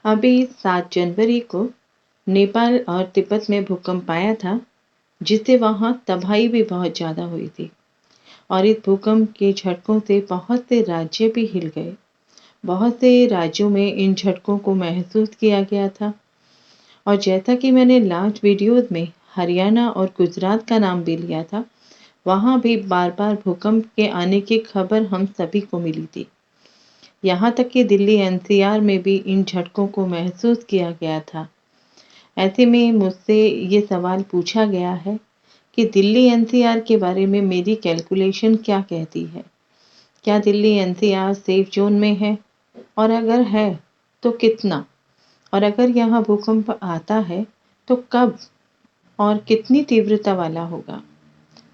अभी 7 जनवरी को नेपाल और तिब्बत में भूकंप आया था, जिससे वहां तबाही भी बहुत ज़्यादा हुई थी और इस भूकंप के झटकों से बहुत से राज्य भी हिल गए। बहुत से राज्यों में इन झटकों को महसूस किया गया था और जैसा कि मैंने लास्ट वीडियोस में हरियाणा और गुजरात का नाम भी लिया था, वहां भी बार-बार भूकंप के आने की खबर हम सभी को मिली थी। यहाँ तक कि दिल्ली एनसीआर में भी इन झटकों को महसूस किया गया था। ऐसे में मुझसे ये सवाल पूछा गया है कि दिल्ली एनसीआर के बारे में मेरी कैलकुलेशन क्या कहती है? क्या दिल्ली एनसीआर सेफ जोन में है? और अगर है तो कितना? और अगर यहाँ भूकंप आता है तो कब और कितनी तीव्रता वाला होगा?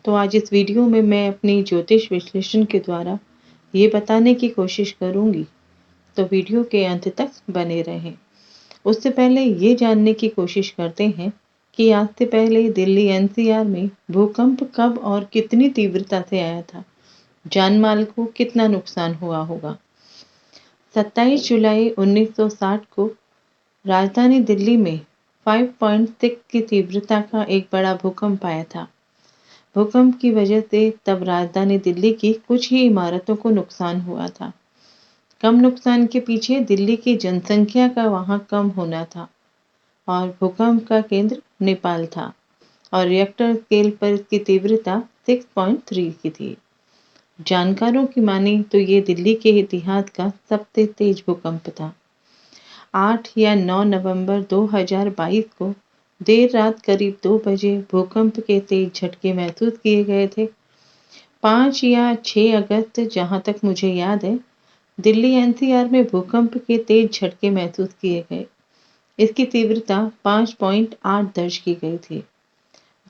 तो आज इस वीडियो में मैं अपनी ज्योतिष विश्लेषण के द्वारा ये बताने की कोशिश करूंगी, तो वीडियो के अंत तक बने रहें। उससे पहले ये जानने की कोशिश करते हैं कि आज से पहले दिल्ली एनसीआर में भूकंप कब और कितनी तीव्रता से आया था, जान माल को कितना नुकसान हुआ होगा। 27 जुलाई 1960 को राजधानी दिल्ली में 5.6 की तीव्रता का एक बड़ा भूकंप आया था। भूकंप की वजह से तब राजधानी दिल्ली की कुछ ही इमारतों को नुकसान हुआ था। कम नुकसान के पीछे दिल्ली की जनसंख्या का वहां कम होना था और भूकंप का केंद्र नेपाल था और रिएक्टर स्केल पर इसकी तीव्रता 6.3 की थी। जानकारों की माने तो ये दिल्ली के इतिहास का सबसे तेज भूकंप था। 8 या 9 नवंबर 2022 को देर रात करीब 2 बजे भूकंप के तेज झटके महसूस किए गए थे। 5 या 6 अगस्त, जहां तक मुझे याद है, दिल्ली एनसीआर में भूकंप के तेज झटके महसूस किए गए। इसकी तीव्रता 5.8 दर्ज की गई थी।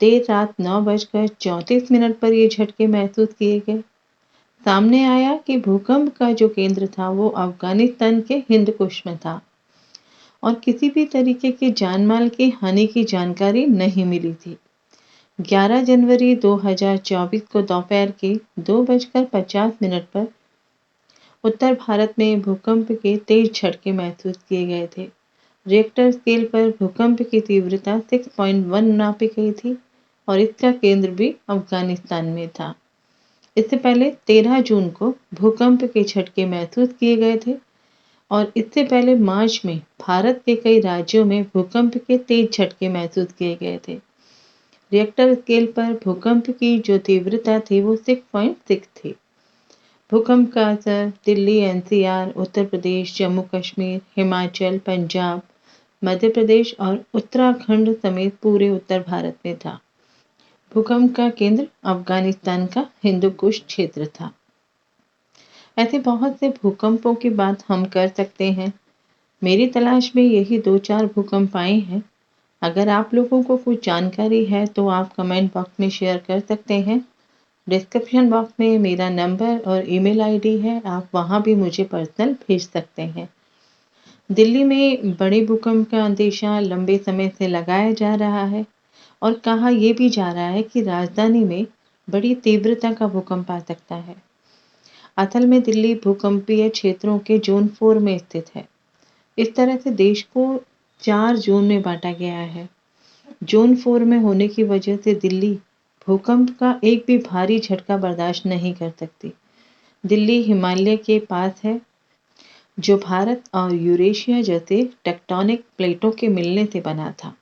देर रात 9:34 पर ये झटके महसूस किए गए। सामने आया कि भूकंप का जो केंद्र था वो अफगानिस्तान के हिंदकुश में था और किसी भी तरीके की जानमाल की हानि की जानकारी नहीं मिली थी। 11 जनवरी 2024 को दोपहर के 2:50 पर उत्तर भारत में भूकंप के तेज झटके महसूस किए गए थे। रिएक्टर स्केल पर भूकंप की तीव्रता 6.1 नापी गई थी और इसका केंद्र भी अफगानिस्तान में था। इससे पहले 13 जून को भूकंप के झटके महसूस किए गए थे और इससे पहले मार्च में भारत के कई राज्यों में भूकंप के तेज झटके महसूस किए गए थे। रिएक्टर स्केल पर भूकंप की जो तीव्रता थी वो 6.6 थी। भूकंप का असर दिल्ली एनसीआर, उत्तर प्रदेश, जम्मू कश्मीर, हिमाचल, पंजाब, मध्य प्रदेश और उत्तराखंड समेत पूरे उत्तर भारत में था। भूकंप का केंद्र अफगानिस्तान का हिंदुकुश क्षेत्र था। ऐसे बहुत से भूकंपों की बात हम कर सकते हैं। मेरी तलाश में यही 2-4 भूकंप आए हैं। अगर आप लोगों को कुछ जानकारी है तो आप कमेंट बॉक्स में शेयर कर सकते हैं। डिस्क्रिप्शन बॉक्स में मेरा नंबर और ईमेल आईडी है, आप वहां भी मुझे पर्सनल भेज सकते हैं। दिल्ली में बड़े भूकंप का अंदेशा लंबे समय से लगाया जा रहा है और कहा यह भी जा रहा है कि राजधानी में बड़ी तीव्रता का भूकंप आ सकता है। असल में दिल्ली भूकंपीय क्षेत्रों के जोन 4 में स्थित है। इस तरह से देश को 4 जोन में बांटा गया है। जोन 4 में होने की वजह से दिल्ली भूकंप का एक भी भारी झटका बर्दाश्त नहीं कर सकती। दिल्ली हिमालय के पास है, जो भारत और यूरेशिया जैसे टेक्टोनिक प्लेटों के मिलने से बना था।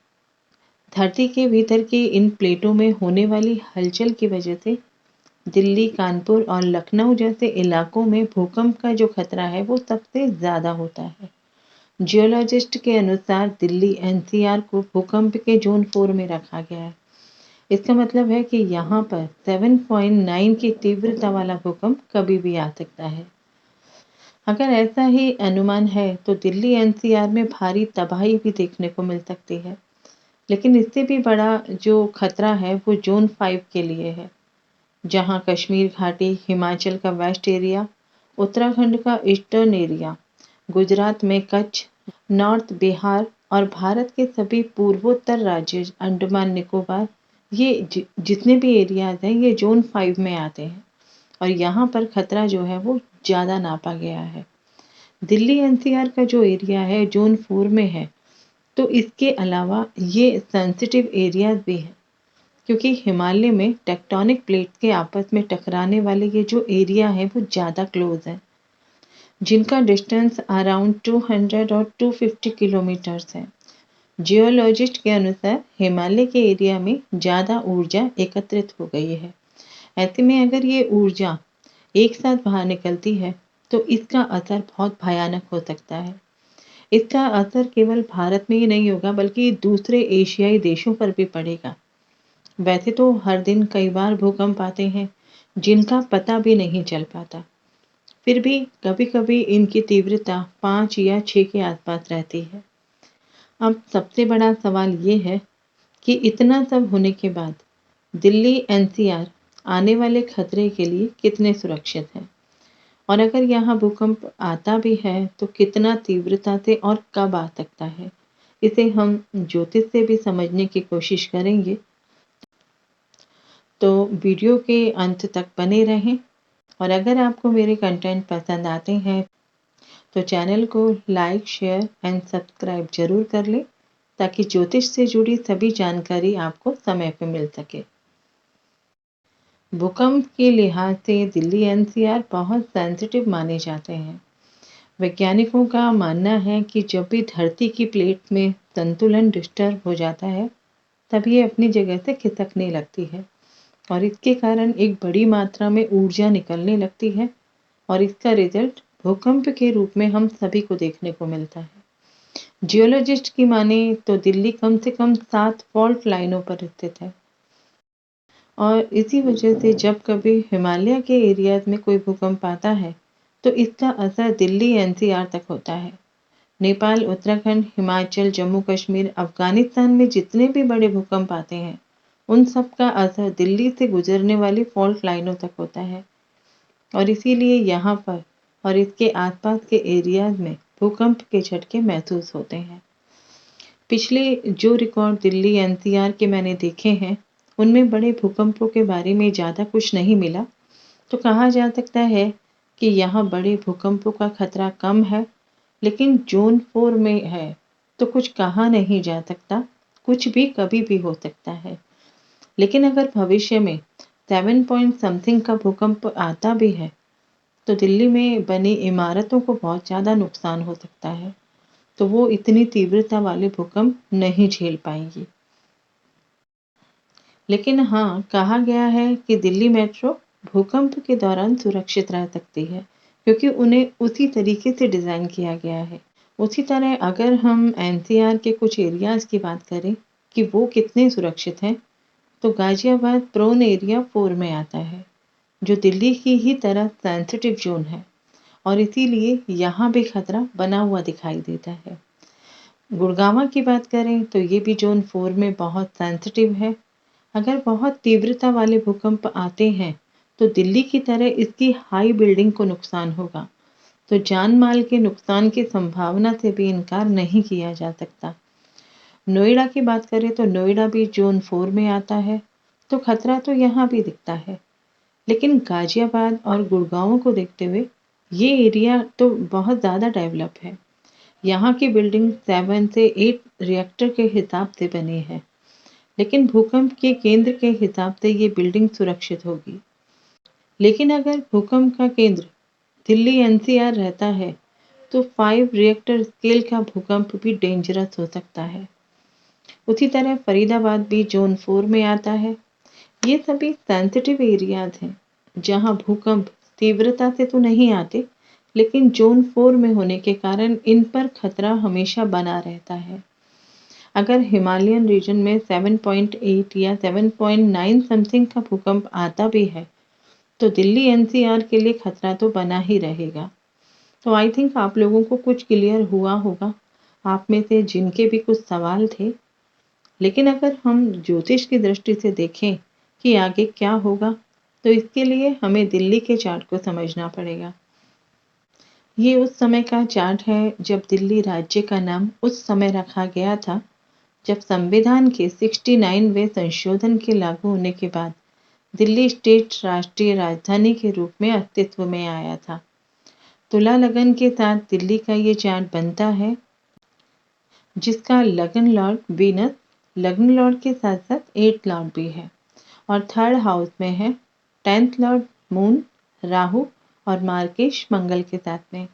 धरती के भीतर की इन प्लेटों में होने वाली हलचल की वजह से दिल्ली, कानपुर और लखनऊ जैसे इलाकों में भूकंप का जो खतरा है वो सबसे ज्यादा होता है। जियोलॉजिस्ट के अनुसार दिल्ली एनसीआर को भूकंप के जोन 4 में रखा गया है। इसका मतलब है कि यहाँ पर 7.9 की तीव्रता वाला भूकंप कभी भी आ सकता है। अगर ऐसा ही अनुमान है तो दिल्ली एनसीआर में भारी तबाही भी देखने को मिल सकती है, लेकिन इससे भी बड़ा जो खतरा है वो जोन 5 के लिए है, जहां कश्मीर घाटी, हिमाचल का वेस्ट एरिया, उत्तराखंड का ईस्टर्न एरिया, गुजरात में कच्छ, नॉर्थ बिहार और भारत के सभी पूर्वोत्तर राज्य, अंडमान निकोबार, ये जितने भी एरियाज हैं ये जोन 5 में आते हैं और यहाँ पर खतरा जो है वो ज़्यादा नापा गया है। दिल्ली एनसीआर का जो एरिया है जोन 4 में है, तो इसके अलावा ये सेंसिटिव एरियाज भी है, क्योंकि हिमालय में टेक्टोनिक प्लेट्स के आपस में टकराने वाले ये जो एरिया है वो ज़्यादा क्लोज है, जिनका डिस्टेंस अराउंड 200 और 250 किलोमीटर्स है। जियोलॉजिस्ट के अनुसार हिमालय के एरिया में ज़्यादा ऊर्जा एकत्रित हो गई है। ऐसे में अगर ये ऊर्जा एक साथ बाहर निकलती है तो इसका असर बहुत भयानक हो सकता है। इसका असर केवल भारत में ही नहीं होगा बल्कि दूसरे एशियाई देशों पर भी पड़ेगा। वैसे तो हर दिन कई बार भूकंप आते हैं जिनका पता भी नहीं चल पाता, फिर भी कभी-कभी इनकी तीव्रता 5 या 6 के आसपास रहती है। अब सबसे बड़ा सवाल ये है कि इतना सब होने के बाद दिल्ली एनसीआर आने वाले खतरे के लिए कितने सुरक्षित हैं, और अगर यहाँ भूकंप आता भी है तो कितना तीव्रता से और कब आ सकता है, इसे हम ज्योतिष से भी समझने की कोशिश करेंगे। तो वीडियो के अंत तक बने रहें, और अगर आपको मेरे कंटेंट पसंद आते हैं तो चैनल को लाइक, शेयर एंड सब्सक्राइब जरूर कर लें, ताकि ज्योतिष से जुड़ी सभी जानकारी आपको समय पर मिल सके। भूकंप के लिहाज से दिल्ली एनसीआर बहुत सेंसिटिव माने जाते हैं। वैज्ञानिकों का मानना है कि जब भी धरती की प्लेट में संतुलन डिस्टर्ब हो जाता है तब ये अपनी जगह से खिसकने लगती है, और इसके कारण एक बड़ी मात्रा में ऊर्जा निकलने लगती है, और इसका रिजल्ट भूकंप के रूप में हम सभी को देखने को मिलता है। जियोलॉजिस्ट की माने तो दिल्ली कम से कम 7 फॉल्ट लाइनों पर स्थित है, और इसी वजह से जब कभी हिमालय के एरियाज में कोई भूकंप आता है तो इसका असर दिल्ली एनसीआर तक होता है। नेपाल, उत्तराखंड, हिमाचल, जम्मू कश्मीर, अफगानिस्तान में जितने भी बड़े भूकंप आते हैं उन सब का असर दिल्ली से गुजरने वाली फॉल्ट लाइनों तक होता है, और इसीलिए यहाँ पर और इसके आसपास के एरियाज में भूकंप के झटके महसूस होते हैं। पिछले जो रिकॉर्ड दिल्ली एनसीआर के मैंने देखे हैं उनमें बड़े भूकंपों के बारे में ज़्यादा कुछ नहीं मिला, तो कहा जा सकता है कि यहाँ बड़े भूकंपों का खतरा कम है, लेकिन जोन 4 में है तो कुछ कहा नहीं जा सकता, कुछ भी कभी भी हो सकता है। लेकिन अगर भविष्य में 7 पॉइंट समथिंग का भूकंप आता भी है तो दिल्ली में बनी इमारतों को बहुत ज़्यादा नुकसान हो सकता है, तो वो इतनी तीव्रता वाले भूकंप नहीं झेल पाएंगी। लेकिन हाँ, कहा गया है कि दिल्ली मेट्रो भूकंप के दौरान सुरक्षित रह सकती है, क्योंकि उन्हें उसी तरीके से डिज़ाइन किया गया है। उसी तरह अगर हम एनसीआर के कुछ एरियाज की बात करें कि वो कितने सुरक्षित हैं, तो गाजियाबाद प्रोन एरिया 4 में आता है, जो दिल्ली की ही तरह सेंसिटिव जोन है, और इसीलिए यहाँ भी खतरा बना हुआ दिखाई देता है। गुड़गांव की बात करें तो ये भी जोन 4 में बहुत सेंसिटिव है। अगर बहुत तीव्रता वाले भूकंप आते हैं तो दिल्ली की तरह इसकी हाई बिल्डिंग को नुकसान होगा, तो जान माल के नुकसान की संभावना से भी इनकार नहीं किया जा सकता। नोएडा की बात करें तो नोएडा भी जोन 4 में आता है, तो खतरा तो यहाँ भी दिखता है, लेकिन गाजियाबाद और गुड़गांव को देखते हुए ये एरिया तो बहुत ज़्यादा डेवलप है। यहाँ की बिल्डिंग 7 से 8 रिएक्टर के हिसाब से बनी है, लेकिन भूकंप के केंद्र के हिसाब से ये बिल्डिंग सुरक्षित होगी। लेकिन अगर भूकंप का केंद्र दिल्ली एनसीआर रहता है तो 5 रिएक्टर स्केल का भूकंप भी डेंजरस हो सकता है। उसी तरह फरीदाबाद भी जोन 4 में आता है। ये सभी सेंसिटिव एरियाज हैं जहां भूकंप तीव्रता से तो नहीं आते, लेकिन जोन 4 में होने के कारण इन पर खतरा हमेशा बना रहता है। अगर हिमालयन रीजन में 7.8 या 7.9 समथिंग का भूकंप आता भी है तो दिल्ली एनसीआर के लिए खतरा तो बना ही रहेगा। तो आई थिंक आप लोगों को कुछ क्लियर हुआ होगा, आप में से जिनके भी कुछ सवाल थे। लेकिन अगर हम ज्योतिष की दृष्टि से देखें कि आगे क्या होगा, तो इसके लिए हमें दिल्ली के चार्ट को समझना पड़ेगा। ये उस समय का चार्ट है जब दिल्ली राज्य का नाम उस समय रखा गया था जब संविधान के 69वें संशोधन के लागू होने के बाद दिल्ली स्टेट राष्ट्रीय राजधानी के रूप में अस्तित्व में आया था। तुला लगन के साथ दिल्ली का ये चार्ट बनता है, जिसका लगन लॉर्ड वीनस, लगन लॉर्ड के साथ साथ 8th लॉर्ड भी है और 3rd हाउस में है 10th लॉर्ड मून, राहु और मार्केश मंगल के साथ में।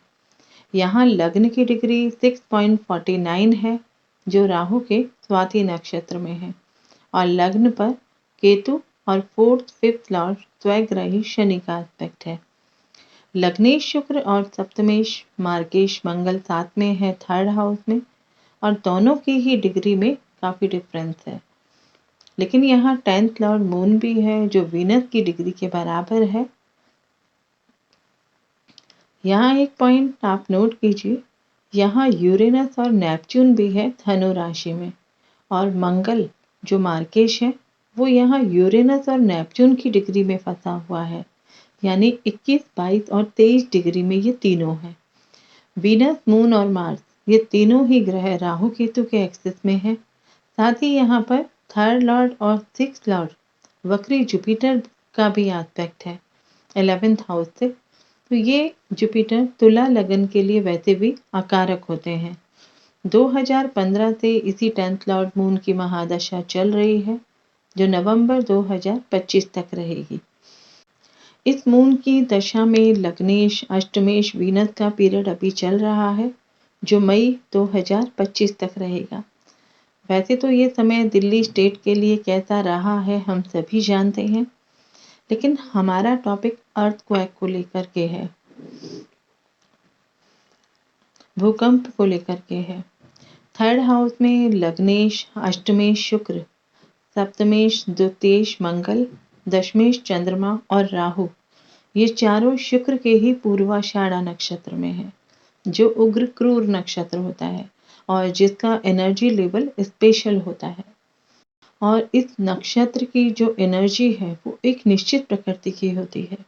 यहाँ लग्न की डिग्री 6.49 है, जो राहु के स्वाति नक्षत्र में है और लग्न पर केतु और 4th 5th लॉर्ड स्वग्रही शनि का एस्पेक्ट है। लग्नेश शुक्र और सप्तमेश मार्केश मंगल साथ में है 3rd हाउस में और दोनों की ही डिग्री में काफी डिफरेंस है। लेकिन यहाँ 10th लॉर्ड मून भी है, जो वीनस की डिग्री के बराबर है। यहाँ एक पॉइंट आप नोट कीजिए, यहाँ यूरेनस और नेपच्यून भी है धनु राशि में और मंगल जो मार्केश है वो यहाँ यूरेनस और नेपच्यून की डिग्री में फंसा हुआ है, यानी 21, 22 और 23 डिग्री में ये तीनों हैं। वीनस, मून और मार्स ये तीनों ही ग्रह राहु केतु के एक्सिस में है। साथ ही यहाँ पर 3rd लॉर्ड और 6th लॉर्ड वक्री जुपिटर का भी एस्पेक्ट है 11th हाउस से। तो ये जुपिटर तुला लगन के लिए वैसे भी अकारक होते हैं। 2015 से इसी 10th लॉर्ड मून की महादशा चल रही है, जो नवंबर 2025 तक रहेगी। इस मून की दशा में लग्नेश अष्टमेश वीनस का पीरियड अभी चल रहा है, जो मई 2025 तक रहेगा। वैसे तो ये समय दिल्ली स्टेट के लिए कैसा रहा है हम सभी जानते हैं, लेकिन हमारा टॉपिक अर्थक्वेक को लेकर के है, भूकंप को लेकर के है। 3rd हाउस में लग्नेश अष्टमेश शुक्र, सप्तमेश द्वितीयेश मंगल, दशमेश चंद्रमा और राहु ये चारों शुक्र के ही पूर्वाषाढ़ा नक्षत्र में है, जो उग्र क्रूर नक्षत्र होता है और जिसका एनर्जी लेवल स्पेशल होता है। और इस नक्षत्र की जो एनर्जी है वो एक निश्चित प्रकृति की होती है।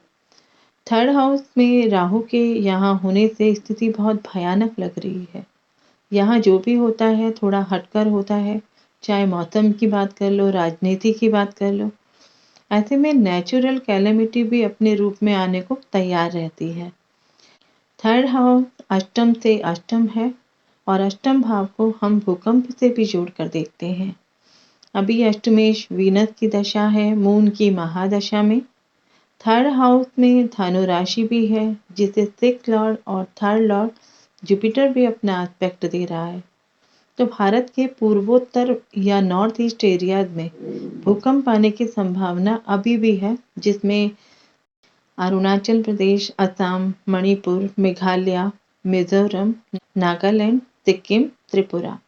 3rd हाउस में राहु के यहाँ होने से स्थिति बहुत भयानक लग रही है। यहाँ जो भी होता है थोड़ा हटकर होता है, चाहे मौसम की बात कर लो, राजनीति की बात कर लो। ऐसे में नेचुरल कैलेमिटी भी अपने रूप में आने को तैयार रहती है। 3rd हाउस अष्टम से अष्टम है और अष्टम भाव को हम भूकंप से भी जोड़कर देखते हैं। अभी अष्टमेश वीनस की दशा है मून की महादशा में। 3rd हाउस में धनु राशि भी है, जिसे 6th लॉर्ड और 3rd लॉर्ड जुपिटर भी अपना एस्पेक्ट दे रहा है। तो भारत के पूर्वोत्तर या नॉर्थ ईस्ट एरिया में भूकंप आने की संभावना अभी भी है, जिसमें अरुणाचल प्रदेश, असम, मणिपुर, मेघालय, मिजोरम, नागालैंड, सिक्किम, त्रिपुरा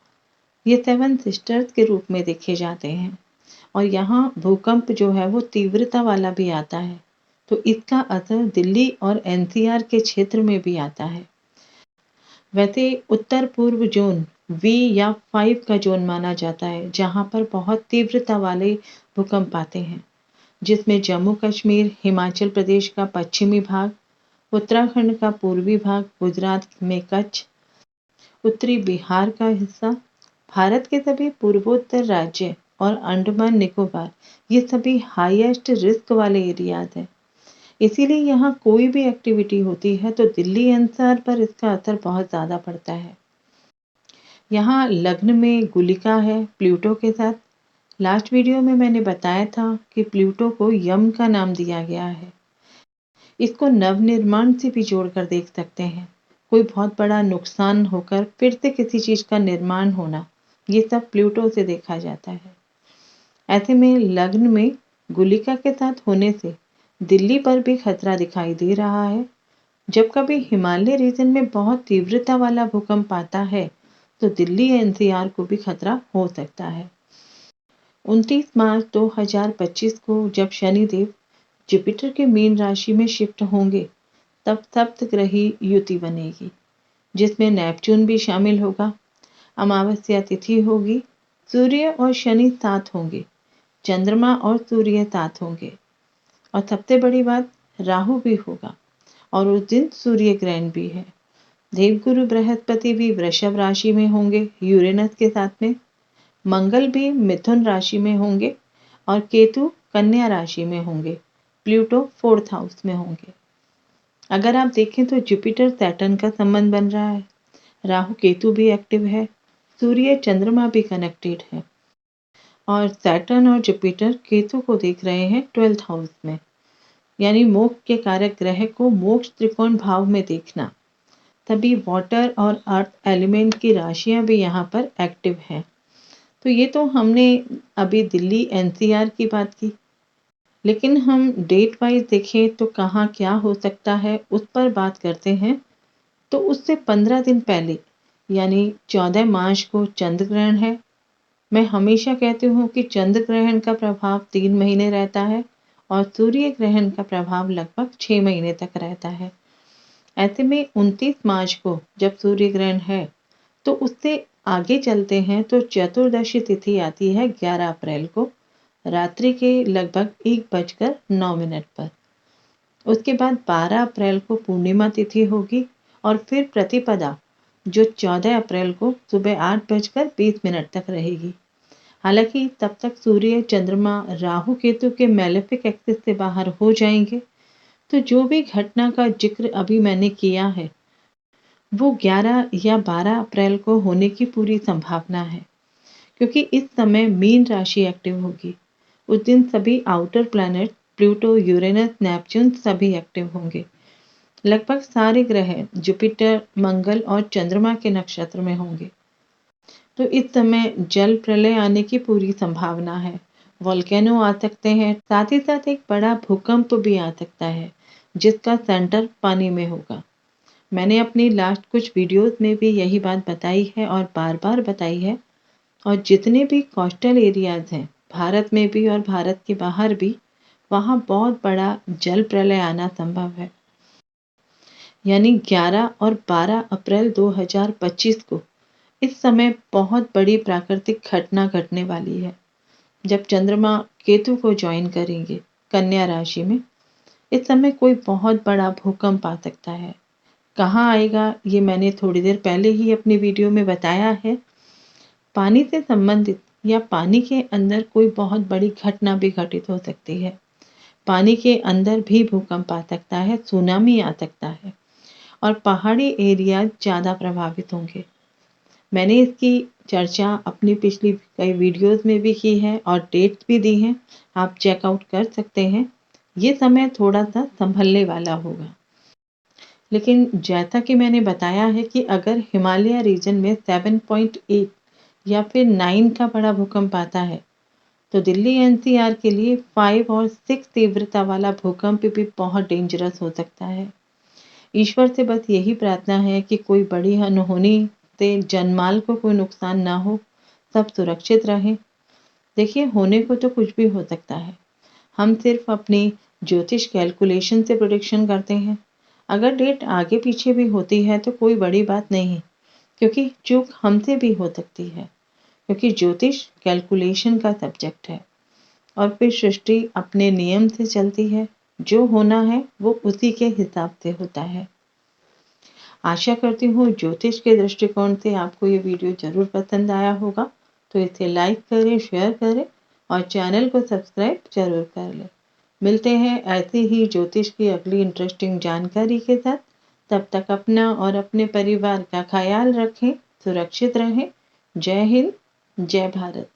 ये 7 सिस्टर्स के रूप में देखे जाते हैं। और यहाँ भूकंप जो है वो तीव्रता वाला भी आता है, तो इसका असर दिल्ली और एनसीआर के क्षेत्र में भी आता है। वैसे उत्तर पूर्व जोन वी या 5 का जोन माना जाता है, जहाँ पर बहुत तीव्रता वाले भूकंप आते हैं, जिसमें जम्मू कश्मीर, हिमाचल प्रदेश का पश्चिमी भाग, उत्तराखंड का पूर्वी भाग, गुजरात में कच्छ, उत्तरी बिहार का हिस्सा, भारत के सभी पूर्वोत्तर राज्य और अंडमान निकोबार ये सभी हाईएस्ट रिस्क वाले एरियाज हैं। इसीलिए यहाँ कोई भी एक्टिविटी होती है तो दिल्ली एनसीआर पर इसका असर बहुत ज़्यादा पड़ता है। यहाँ लग्न में गुलिका है प्लूटो के साथ। लास्ट वीडियो में मैंने बताया था कि प्लूटो को यम का नाम दिया गया है। इसको नवनिर्माण से भी जोड़कर देख सकते हैं। कोई बहुत बड़ा नुकसान होकर फिर से किसी चीज़ का निर्माण होना, ये सब प्लूटो से देखा जाता है। ऐसे में लग्न में गुलिका के साथ होने से दिल्ली पर भी खतरा दिखाई दे रहा है। जब कभी हिमालय रीजन में बहुत तीव्रता वाला भूकंप आता है तो दिल्ली एनसीआर को भी खतरा हो सकता है। 29 मार्च 2025 को जब शनिदेव जुपिटर के मीन राशि में शिफ्ट होंगे, तब सप्तग्रही युति बनेगी, जिसमें नेपच्यून भी शामिल होगा। अमावस्या तिथि होगी, सूर्य और शनि साथ होंगे, चंद्रमा और सूर्य साथ होंगे और सबसे बड़ी बात राहु भी होगा और उस दिन सूर्य ग्रहण भी है। देवगुरु बृहस्पति भी वृषभ राशि में होंगे यूरेनस के साथ में, मंगल भी मिथुन राशि में होंगे और केतु कन्या राशि में होंगे, प्लूटो 4th हाउस में होंगे। अगर आप देखें तो जुपिटर सैटर्न का संबंध बन रहा है, राहु केतु भी एक्टिव है, सूर्य चंद्रमा भी कनेक्टेड है और सैटर्न और जुपिटर केतु को देख रहे हैं 12th हाउस में, यानी मोक्ष के कारक ग्रह को मोक्ष त्रिकोण भाव में देखना। तभी वाटर और अर्थ एलिमेंट की राशियां भी यहाँ पर एक्टिव हैं। तो ये तो हमने अभी दिल्ली एनसीआर की बात की, लेकिन हम डेट वाइज देखें तो कहाँ क्या हो सकता है उस पर बात करते हैं। तो उससे 15 दिन पहले यानी 14 मार्च को चंद्र ग्रहण है। मैं हमेशा कहती हूँ कि चंद्र ग्रहण का प्रभाव 3 महीने रहता है और सूर्य ग्रहण का प्रभाव लगभग 6 महीने तक रहता है। ऐसे में 29 मार्च को जब सूर्य ग्रहण है तो उससे आगे चलते हैं तो चतुर्दशी तिथि आती है 11 अप्रैल को रात्रि के लगभग 1:09 पर। उसके बाद 12 अप्रैल को पूर्णिमा तिथि होगी और फिर प्रतिपदा जो 14 अप्रैल को सुबह 8:20 तक रहेगी। हालांकि तब तक सूर्य चंद्रमा राहु केतु के मैलेफिक एक्सिस से बाहर हो जाएंगे। तो जो भी घटना का जिक्र अभी मैंने किया है वो 11 या 12 अप्रैल को होने की पूरी संभावना है, क्योंकि इस समय मीन राशि एक्टिव होगी। उस दिन सभी outer planet Pluto, Uranus, Neptune सभी एक्टिव होंगे। लगभग सारे ग्रह जुपिटर, मंगल और चंद्रमा के नक्षत्र में होंगे। तो इस समय जल प्रलय आने की पूरी संभावना है। वोल्केनो आ सकते हैं, साथ ही साथ एक बड़ा भूकंप भी आ सकता है जिसका सेंटर पानी में होगा। मैंने अपनी लास्ट कुछ वीडियोस में भी यही बात बताई है और बार बार बताई है। और जितने भी कोस्टल एरियाज हैं भारत में भी और भारत के बाहर भी, वहाँ बहुत बड़ा जल प्रलय आना संभव है। यानी 11 और 12 अप्रैल 2025 को इस समय बहुत बड़ी प्राकृतिक घटना घटने वाली है जब चंद्रमा केतु को ज्वाइन करेंगे कन्या राशि में। इस समय कोई बहुत बड़ा भूकंप आ सकता है। कहाँ आएगा ये मैंने थोड़ी देर पहले ही अपनी वीडियो में बताया है। पानी से संबंधित या पानी के अंदर कोई बहुत बड़ी घटना भी घटित हो सकती है। पानी के अंदर भी भूकंप आ सकता है, सुनामी आ सकता है और पहाड़ी एरिया ज़्यादा प्रभावित होंगे। मैंने इसकी चर्चा अपनी पिछली कई वीडियोस में भी की है और डेट्स भी दी हैं, आप चेकआउट कर सकते हैं। ये समय थोड़ा सा संभलने वाला होगा, लेकिन जैसा कि मैंने बताया है कि अगर हिमालय रीजन में 7.8 या फिर 9 का बड़ा भूकंप आता है तो दिल्ली एनसीआर के लिए 5 और 6 तीव्रता वाला भूकंप भी बहुत डेंजरस हो सकता है। ईश्वर से बस यही प्रार्थना है कि कोई बड़ी अनहोनी से जनमाल को कोई नुकसान ना हो, सब सुरक्षित रहें। देखिए, होने को तो कुछ भी हो सकता है। हम सिर्फ अपनी ज्योतिष कैलकुलेशन से प्रेडिक्शन करते हैं। अगर डेट आगे पीछे भी होती है तो कोई बड़ी बात नहीं, क्योंकि चूक हमसे भी हो सकती है, क्योंकि ज्योतिष कैलकुलेशन का सब्जेक्ट है और फिर सृष्टि अपने नियम से चलती है। जो होना है वो उसी के हिसाब से होता है। आशा करती हूँ ज्योतिष के दृष्टिकोण से आपको ये वीडियो जरूर पसंद आया होगा। तो इसे लाइक करें, शेयर करें और चैनल को सब्सक्राइब जरूर कर लें। मिलते हैं ऐसी ही ज्योतिष की अगली इंटरेस्टिंग जानकारी के साथ। तब तक अपना और अपने परिवार का ख्याल रखें, सुरक्षित रहें। जय हिंद, जय भारत।